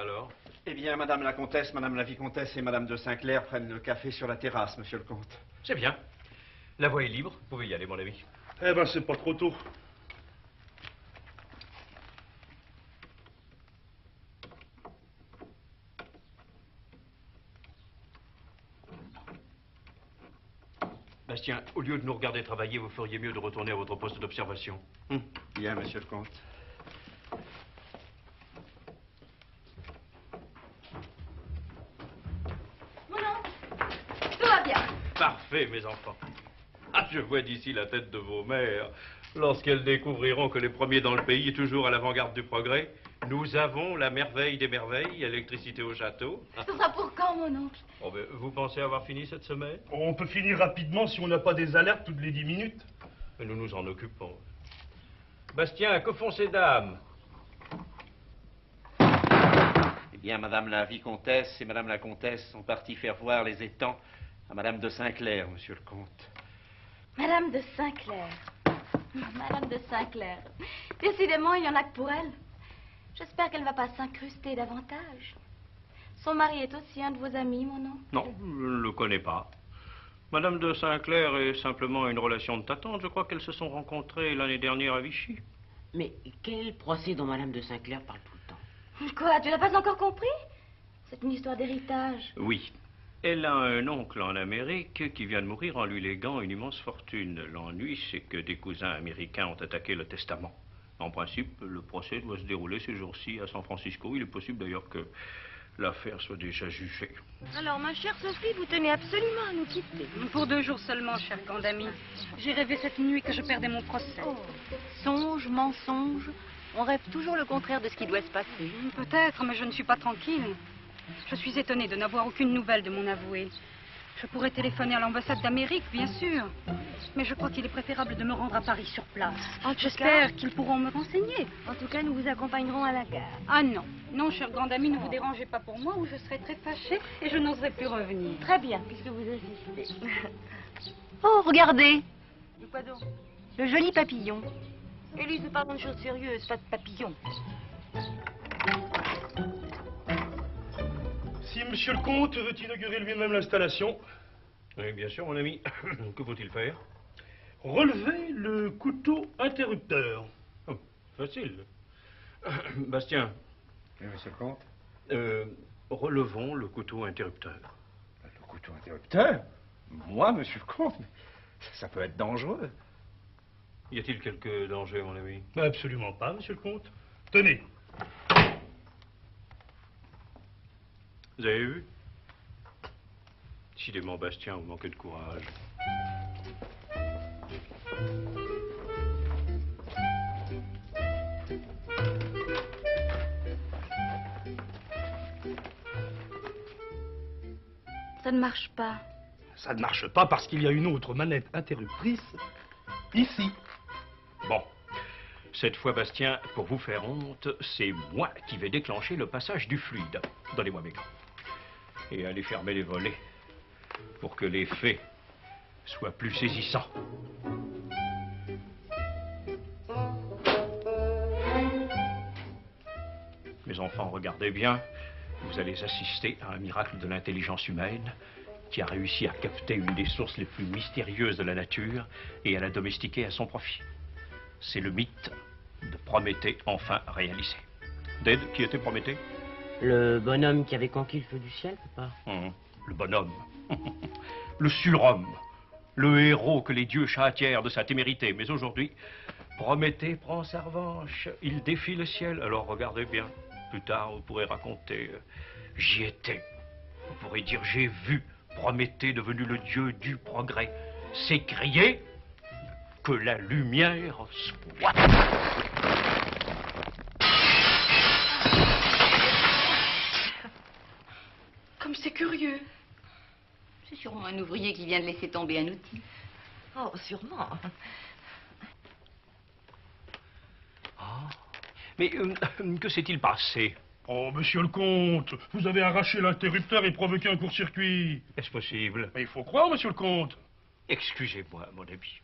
Alors? Eh bien, madame la comtesse, madame la vicomtesse et madame de Saint-Clair prennent le café sur la terrasse, monsieur le comte. C'est bien. La voie est libre, vous pouvez y aller, mon ami. Eh ben, c'est pas trop tôt. Bastien, au lieu de nous regarder travailler, vous feriez mieux de retourner à votre poste d'observation. Bien, monsieur le comte. Mon oncle, tout va bien. Parfait, mes enfants. Ah, je vois d'ici la tête de vos mères. Lorsqu'elles découvriront que les premiers dans le pays est toujours à l'avant-garde du progrès, nous avons la merveille des merveilles, électricité au château. Ce sera pour quand, mon oncle? Oh, ben, vous pensez avoir fini cette semaine? On peut finir rapidement si on n'a pas des alertes toutes les 10 minutes. Mais nous nous en occupons. Bastien, que font ces dames? Eh bien, madame la vicomtesse et madame la comtesse sont partis faire voir les étangs à madame de Saint-Clair, monsieur le comte. Madame de Saint-Clair. Madame de Saint-Clair. Décidément, il n'y en a que pour elle. J'espère qu'elle ne va pas s'incruster davantage. Son mari est aussi un de vos amis, mon oncle? Non, je ne le connais pas. Madame de Saint-Clair est simplement une relation de ta tante. Je crois qu'elles se sont rencontrées l'année dernière à Vichy. Mais quel procès dont Madame de Saint-Clair parle tout le temps? Quoi, tu n'as pas encore compris? C'est une histoire d'héritage. Oui. Elle a un oncle en Amérique qui vient de mourir en lui léguant une immense fortune. L'ennui, c'est que des cousins américains ont attaqué le testament. En principe, le procès doit se dérouler ces jours-ci à San Francisco. Il est possible d'ailleurs que l'affaire soit déjà jugée. Alors, ma chère Sophie, vous tenez absolument à nous quitter. Pour 2 jours seulement, cher grande amie. J'ai rêvé cette nuit que je perdais mon procès. Songe, mensonge, on rêve toujours le contraire de ce qui doit se passer. Peut-être, mais je ne suis pas tranquille. Je suis étonnée de n'avoir aucune nouvelle de mon avoué. Je pourrais téléphoner à l'ambassade d'Amérique, bien sûr. Mais je crois qu'il est préférable de me rendre à Paris sur place. J'espère qu'ils pourront me renseigner. En tout cas, nous vous accompagnerons à la gare. Ah non, non, cher grande amie, ne vous dérangez pas pour moi ou je serai très fâchée et je n'oserai plus revenir. Très bien, puisque vous insistez. Oh, regardez. Quoi donc? Le joli papillon. Et lui, c'est pas une chose sérieuse, pas de papillon. Si monsieur le comte veut inaugurer lui-même l'installation, Oui, bien sûr, mon ami. Que faut-il faire? relevez le couteau interrupteur. Oh, facile. Bastien, Oui, monsieur le comte. relevons le couteau interrupteur. Le couteau interrupteur? Moi, monsieur le comte? Ça peut être dangereux. Y a-t-il quelque danger, mon ami? Absolument pas, monsieur le comte. Tenez. Vous avez vu? Décidément, Bastien, vous manquez de courage. Ça ne marche pas. Ça ne marche pas parce qu'il y a une autre manette interruptrice ici. Bon. Cette fois, Bastien, pour vous faire honte, c'est moi qui vais déclencher le passage du fluide. Donnez-moi mes gants. Et allez fermer les volets pour que l'effet soit plus saisissant. Mes enfants, regardez bien. Vous allez assister à un miracle de l'intelligence humaine qui a réussi à capter une des sources les plus mystérieuses de la nature et à la domestiquer à son profit. C'est le mythe de Prométhée enfin réalisé. Ded, qui était Prométhée? Le bonhomme qui avait conquis le feu du ciel, papa? Le bonhomme. Le surhomme. Le héros que les dieux châtièrent de sa témérité. Mais aujourd'hui, Prométhée prend sa revanche. Il défie le ciel. Alors regardez bien. Plus tard, vous pourrez raconter j'y étais. Vous pourrez dire j'ai vu Prométhée devenu le dieu du progrès s'écrier que la lumière soit. Comme c'est curieux. C'est sûrement un ouvrier qui vient de laisser tomber un outil. Oh, sûrement. Mais que s'est-il passé? Oh, monsieur le comte, vous avez arraché l'interrupteur et provoqué un court-circuit. Est-ce possible? Mais il faut croire, monsieur le comte. Excusez-moi, mon ami.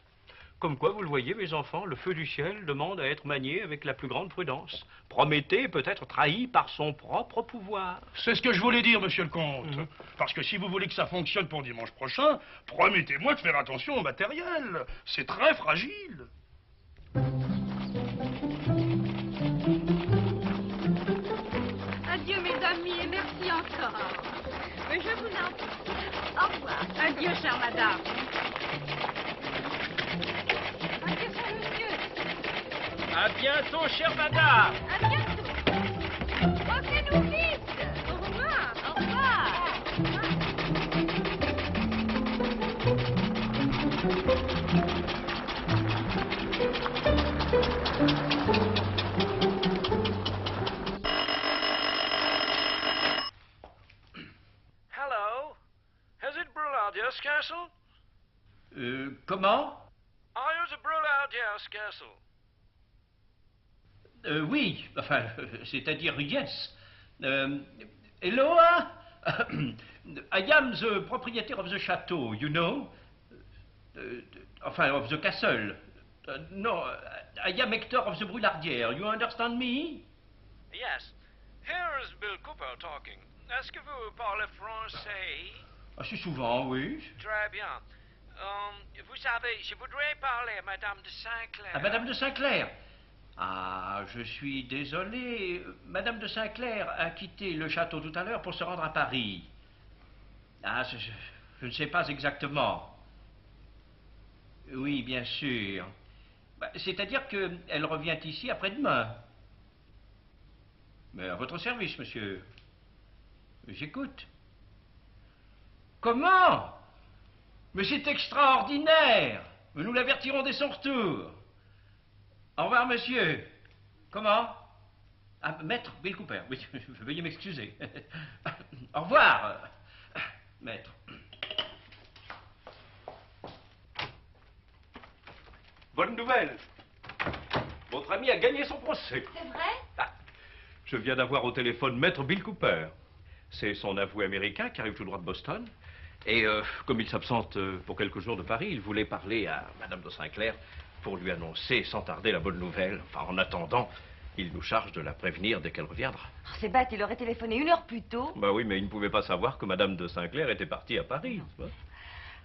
Comme quoi, vous le voyez, mes enfants, le feu du ciel demande à être manié avec la plus grande prudence. Prométhée peut être trahi par son propre pouvoir. C'est ce que je voulais dire, monsieur le comte. Parce que si vous voulez que ça fonctionne pour dimanche prochain, promettez-moi de faire attention au matériel. C'est très fragile. Adieu, mes amis, et merci encore. Mais je vous en prie. Au revoir. Adieu, chère madame. Adieu, cher monsieur. À bientôt, chère madame. À bientôt. Pensez-nous vite. Au revoir. Au revoir. Hello. Is it Broulardius Castle? Comment? Are you the Broulardius Castle? Oui, enfin, c'est-à-dire yes. Hello? I am the proprietor of the chateau, you know? Enfin, of the castle. No, I am Hector of the Broulardière. You understand me? Yes. Here is Bill Cooper talking. Est-ce que vous parlez français? Assez souvent, oui. Très bien. Vous savez, je voudrais parler à Madame de Saint-Clair. À Madame de Saint-Clair. Ah, je suis désolé. Madame de Saint-Clair a quitté le château tout à l'heure pour se rendre à Paris. Ah, je ne sais pas exactement. Oui, bien sûr. C'est-à-dire qu'elle revient ici après-demain. Mais à votre service, monsieur. J'écoute. Comment? Mais c'est extraordinaire. Nous l'avertirons dès son retour. Au revoir, monsieur. Comment? Ah, maître Bill Cooper. Oui, veuillez m'excuser. Au revoir, maître. Bonne nouvelle. Votre ami a gagné son procès. C'est vrai? Ah, je viens d'avoir au téléphone Maître Bill Cooper. C'est son avoué américain qui arrive tout droit de Boston. Et comme il s'absente pour quelques jours de Paris, il voulait parler à Madame de Saint-Clair pour lui annoncer sans tarder la bonne nouvelle. Enfin, en attendant, il nous charge de la prévenir dès qu'elle reviendra. Oh, c'est bête, il aurait téléphoné 1 heure plus tôt. Bah oui, mais il ne pouvait pas savoir que Madame de Saint-Clair était partie à Paris. Tu vois.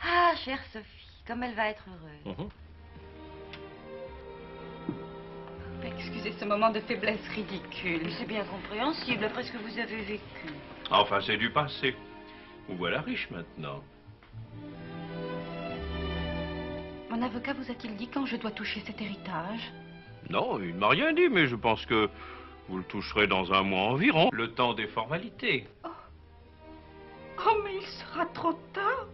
Ah, chère Sophie, comme elle va être heureuse. Mhm. Excusez ce moment de faiblesse ridicule. Mais c'est bien compréhensible après ce que vous avez vécu. Enfin, c'est du passé. Vous voilà riche maintenant. Mon avocat vous a-t-il dit quand je dois toucher cet héritage? Non, il ne m'a rien dit, mais je pense que vous le toucherez dans un mois environ. Le temps des formalités. Oh, mais il sera trop tard.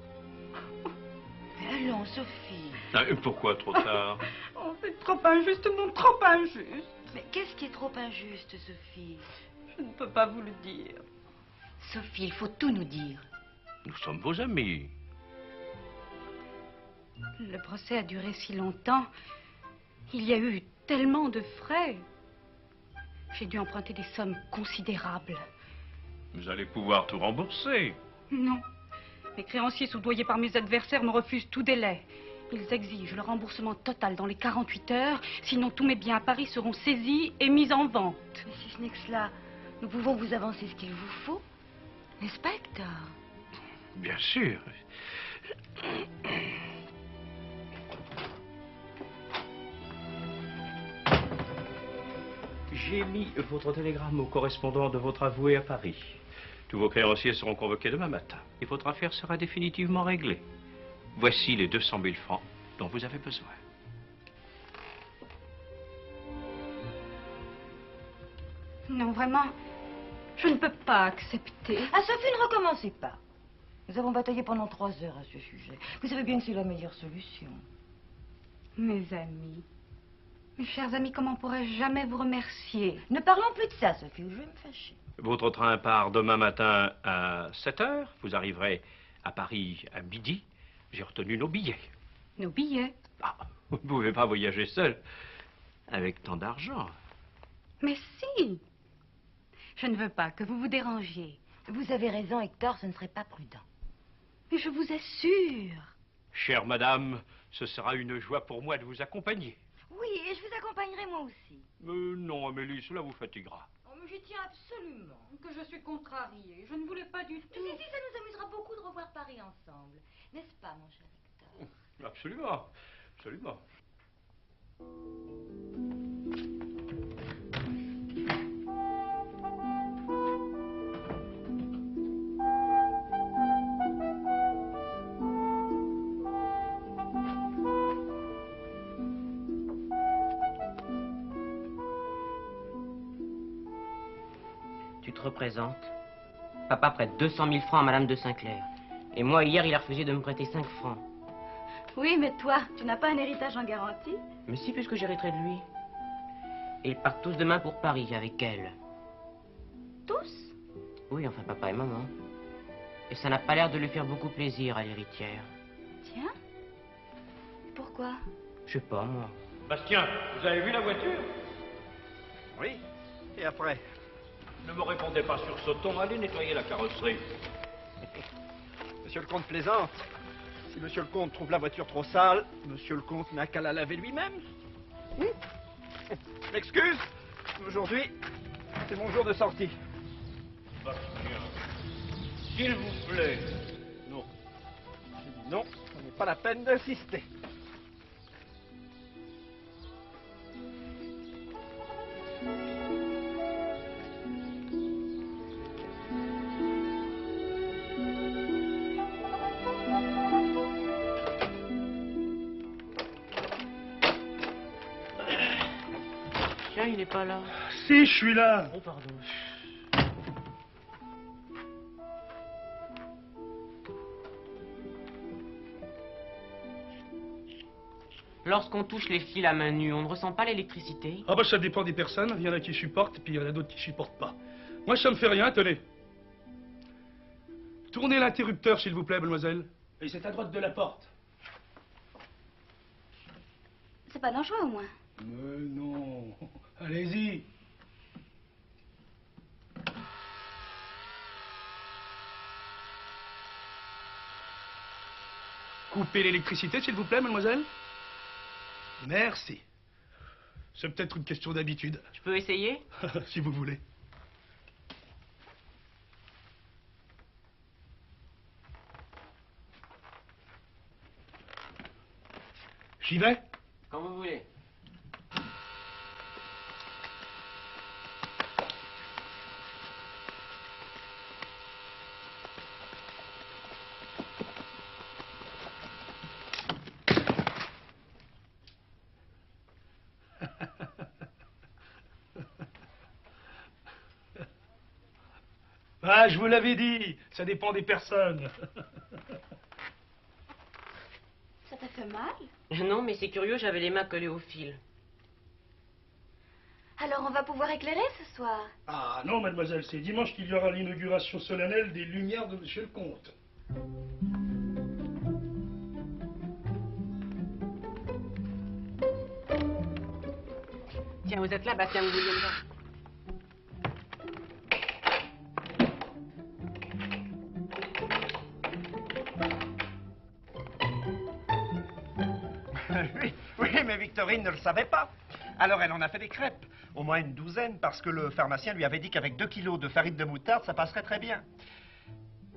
Mais allons, Sophie. Ah, et pourquoi trop tard? Oh, c'est trop injuste, non, trop injuste. Mais qu'est-ce qui est trop injuste, Sophie? Je ne peux pas vous le dire. Sophie, il faut tout nous dire. Nous sommes vos amis. Le procès a duré si longtemps. Il y a eu tellement de frais. J'ai dû emprunter des sommes considérables. Vous allez pouvoir tout rembourser. Non. Mes créanciers soudoyés par mes adversaires me refusent tout délai. Ils exigent le remboursement total dans les 48 heures, sinon tous mes biens à Paris seront saisis et mis en vente. Mais si ce n'est que cela, nous pouvons vous avancer ce qu'il vous faut. N'est-ce pas, Hector? Bien sûr. J'ai mis votre télégramme au correspondant de votre avoué à Paris. Tous vos créanciers seront convoqués demain matin et votre affaire sera définitivement réglée. Voici les 200 000 francs dont vous avez besoin. Non, vraiment, je ne peux pas accepter. Ah, Sophie, ne recommencez pas. Nous avons bataillé pendant 3 heures à ce sujet. Vous savez bien que c'est la meilleure solution. Mes amis, mes chers amis, comment pourrais-je jamais vous remercier? Ne parlons plus de ça, Sophie, ou je vais me fâcher. Votre train part demain matin à 7 heures. Vous arriverez à Paris à midi. J'ai retenu nos billets. Nos billets? Ah, vous ne pouvez pas voyager seul avec tant d'argent. Mais si! Je ne veux pas que vous vous dérangiez. Vous avez raison, Hector, ce ne serait pas prudent. Mais je vous assure, Chère madame, ce sera une joie pour moi de vous accompagner. Oui, et je vous accompagnerai moi aussi. Non, Amélie, cela vous fatiguera. Oh, mais j'y tiens absolument. Que je suis contrariée. Je ne voulais pas du tout. Mais si, ça nous amusera beaucoup de revoir Paris ensemble. N'est-ce pas, mon cher Hector? Absolument, absolument. Tu te représentes? Papa prête 200 000 francs à Madame de Saint-Clair. Et moi, hier, il a refusé de me prêter 5 francs. Oui, mais toi, tu n'as pas un héritage en garantie? Mais si, puisque j'hériterai de lui. Et ils partent tous demain pour Paris avec elle. Tous? Oui, enfin, papa et maman. Et ça n'a pas l'air de lui faire beaucoup plaisir à l'héritière. Tiens. Pourquoi? Je sais pas, moi. Bastien, vous avez vu la voiture? Oui. Et après? Ne me répondez pas sur ce ton, allez nettoyer la carrosserie. Monsieur le comte plaisante. Si monsieur le comte trouve la voiture trop sale, monsieur le comte n'a qu'à la laver lui-même. M'excuse. Aujourd'hui, c'est mon jour de sortie. Bastien, s'il vous plaît. Non. J'ai dit non, ce n'est pas la peine d'insister. Tiens, il n'est pas là. Si, je suis là. Oh, pardon. Lorsqu'on touche les fils à main nue, on ne ressent pas l'électricité? Ah bah ça dépend des personnes. Il y en a qui supportent, puis il y en a d'autres qui supportent pas. Moi, ça me fait rien, tenez. Tournez l'interrupteur, s'il vous plaît, mademoiselle. Et c'est à droite de la porte. C'est pas dangereux, au moins. Mais non. Allez-y. Coupez l'électricité, s'il vous plaît, mademoiselle. Merci. C'est peut-être une question d'habitude, Tu peux essayer? si vous voulez. J'y vais? Quand vous voulez. Ah, je vous l'avais dit, ça dépend des personnes. Ça t'a fait mal? Non, mais c'est curieux, j'avais les mains collées au fil. Alors on va pouvoir éclairer ce soir. Ah non, mademoiselle, c'est dimanche qu'il y aura l'inauguration solennelle des Lumières de Monsieur le Comte. Tiens, vous êtes là, Bastien, vous vouliez me voir. Oui, mais Victorine ne le savait pas. Alors elle en a fait des crêpes, au moins une douzaine, parce que le pharmacien lui avait dit qu'avec 2 kilos de farine de moutarde, ça passerait très bien.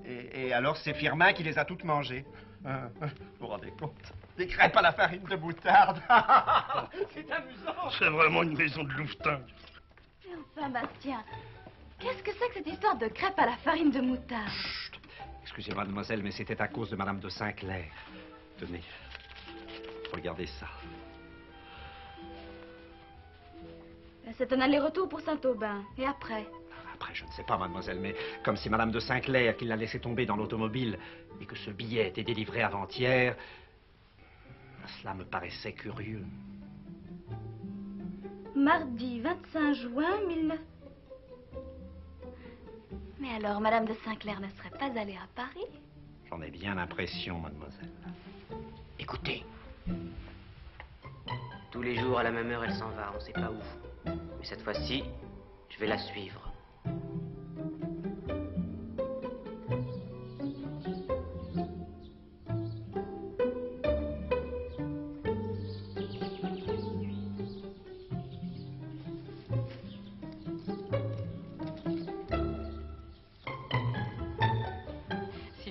Et alors c'est Firmin qui les a toutes mangées. Vous vous rendez compte? Des crêpes à la farine de moutarde. C'est amusant. C'est vraiment une maison de louveteins. Mais enfin, Bastien, qu'est-ce que c'est que cette histoire de crêpes à la farine de moutarde? Excusez-moi, mademoiselle, mais c'était à cause de Madame de Saint-Clair. Tenez, regardez ça. Ben, c'est un aller-retour pour Saint-Aubin. Et après? Après, je ne sais pas, mademoiselle, mais comme si Madame de Saint-Clair, qui l'a laissé tomber dans l'automobile, et que ce billet était délivré avant-hier, cela me paraissait curieux. Mardi 25 juin 19... Mais alors, Madame de Saint-Clair ne serait pas allée à Paris? J'en ai bien l'impression, mademoiselle. Écoutez. Tous les jours, à la même heure, elle s'en va, on ne sait pas où. Mais cette fois-ci, je vais la suivre.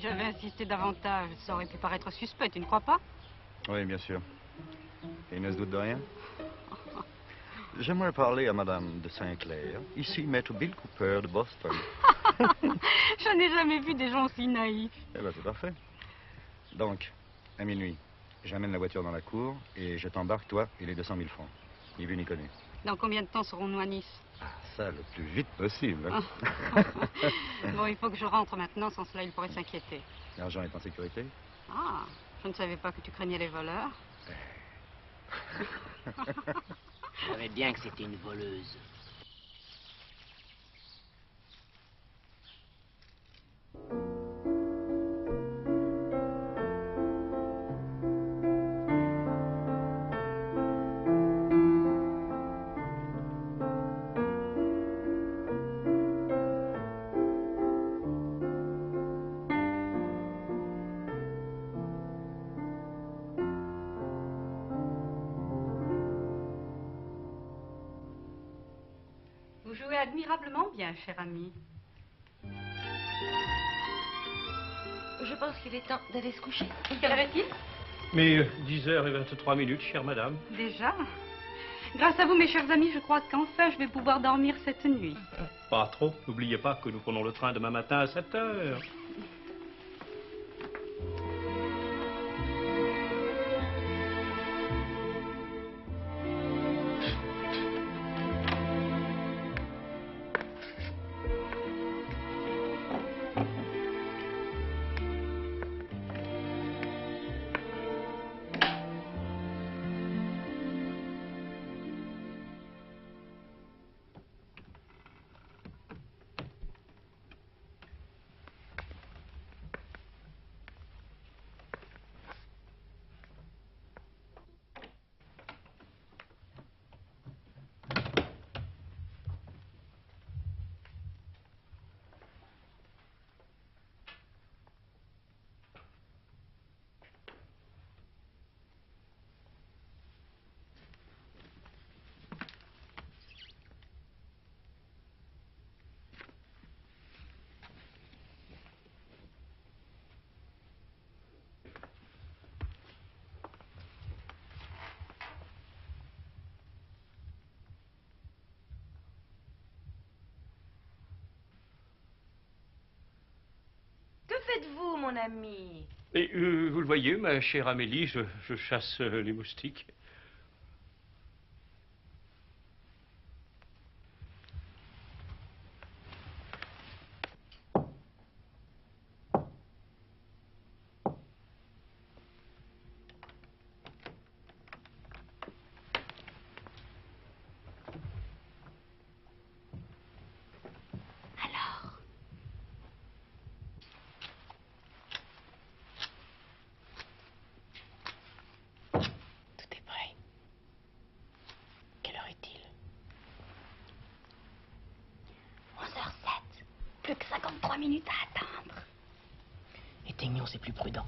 Si j'avais insisté davantage, ça aurait pu paraître suspect, tu ne crois pas? Oui, bien sûr. Et il ne se doute de rien? J'aimerais parler à Madame de Saint-Clair. Ici, Maître Bill Cooper de Boston. Je n'ai jamais vu des gens aussi naïfs. Eh bien, c'est parfait. Donc, à minuit, j'amène la voiture dans la cour et je t'embarque, toi, et les 200 000 francs. Ni vu ni connu. Dans combien de temps serons-nous à Nice? Ça, le plus vite possible. Bon, il faut que je rentre maintenant, sans cela, il pourrait s'inquiéter. L'argent est en sécurité? Ah, je ne savais pas que tu craignais les voleurs. Je savais bien que c'était une voleuse. Vous jouez admirablement bien, cher ami. Je pense qu'il est temps d'aller se coucher. Quelle heure est-il? Mais 10h23, chère madame. Déjà? Grâce à vous, mes chers amis, je crois qu'enfin je vais pouvoir dormir cette nuit. Pas trop. N'oubliez pas que nous prenons le train demain matin à 7h. Que faites-vous, mon ami? Et vous le voyez, ma chère Amélie, je chasse les moustiques. Tout est prêt. Quelle heure est-il? 11h07. Plus que 53 minutes à attendre. Éteignons, c'est plus prudent.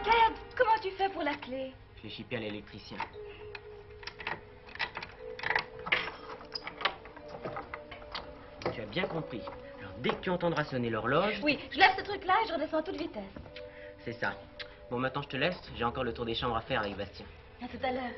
Ted, comment tu fais pour la clé? J'ai chippé à l'électricien. Tu as bien compris. Alors, dès que tu entendras sonner l'horloge... Oui, je lève ce truc-là et je redescends à toute vitesse. C'est ça. Bon, maintenant, je te laisse. J'ai encore le tour des chambres à faire avec Bastien. À tout à l'heure.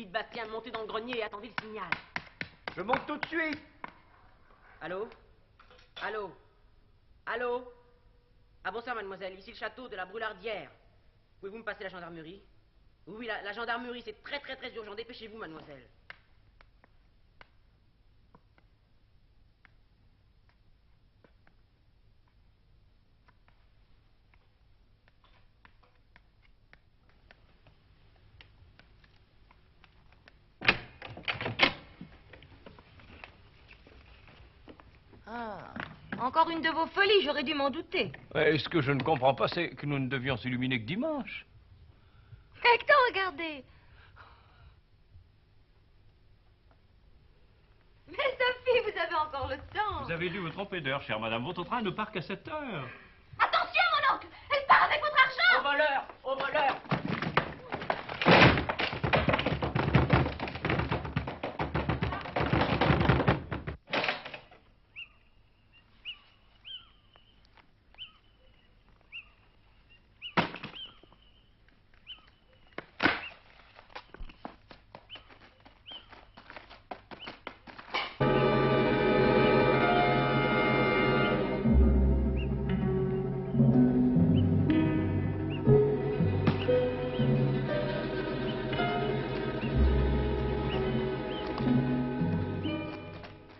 Vite, Bastien, montez dans le grenier et attendez le signal. Je monte tout de suite. Allô? Allô? Allô? Ah bonsoir, mademoiselle, ici le château de la Broulardière. Pouvez-vous me passer la gendarmerie? Oui, la gendarmerie, c'est très très très urgent. Dépêchez-vous, mademoiselle. Ah, encore une de vos folies, j'aurais dû m'en douter. Et ce que je ne comprends pas, c'est que nous ne devions s'illuminer que dimanche. Hector, regardez. Mais Sophie, vous avez encore le temps. Vous avez dû vous tromper d'heure, chère madame. Votre train ne part qu'à 7 heures. Attention, mon oncle, elle part avec votre argent. Au voleur! Au voleur!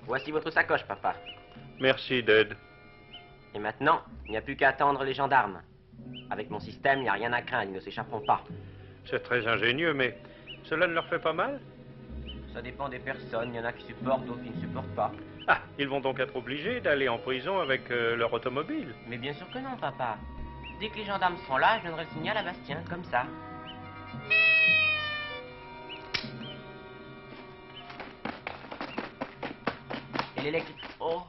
Voici votre sacoche, papa. Merci, Ded. Et maintenant, il n'y a plus qu'à attendre les gendarmes. Avec mon système, il n'y a rien à craindre, ils ne s'échapperont pas. C'est très ingénieux, mais cela ne leur fait pas mal? Ça dépend des personnes, il y en a qui supportent, d'autres qui ne supportent pas. Ah, ils vont donc être obligés d'aller en prison avec leur automobile. Mais bien sûr que non, papa. Dès que les gendarmes seront là, je donnerai le signal à Bastien, comme ça. Et l'électrique... Oh!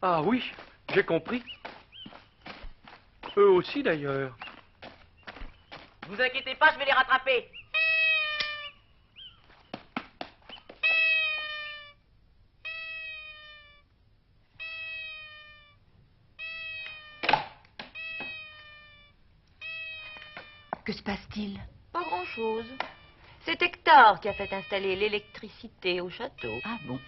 Ah oui, j'ai compris. Eux aussi, d'ailleurs. Vous inquiétez pas, je vais les rattraper. Que se passe-t-il? Pas grand-chose. C'est Hector qui a fait installer l'électricité au château. Ah bon?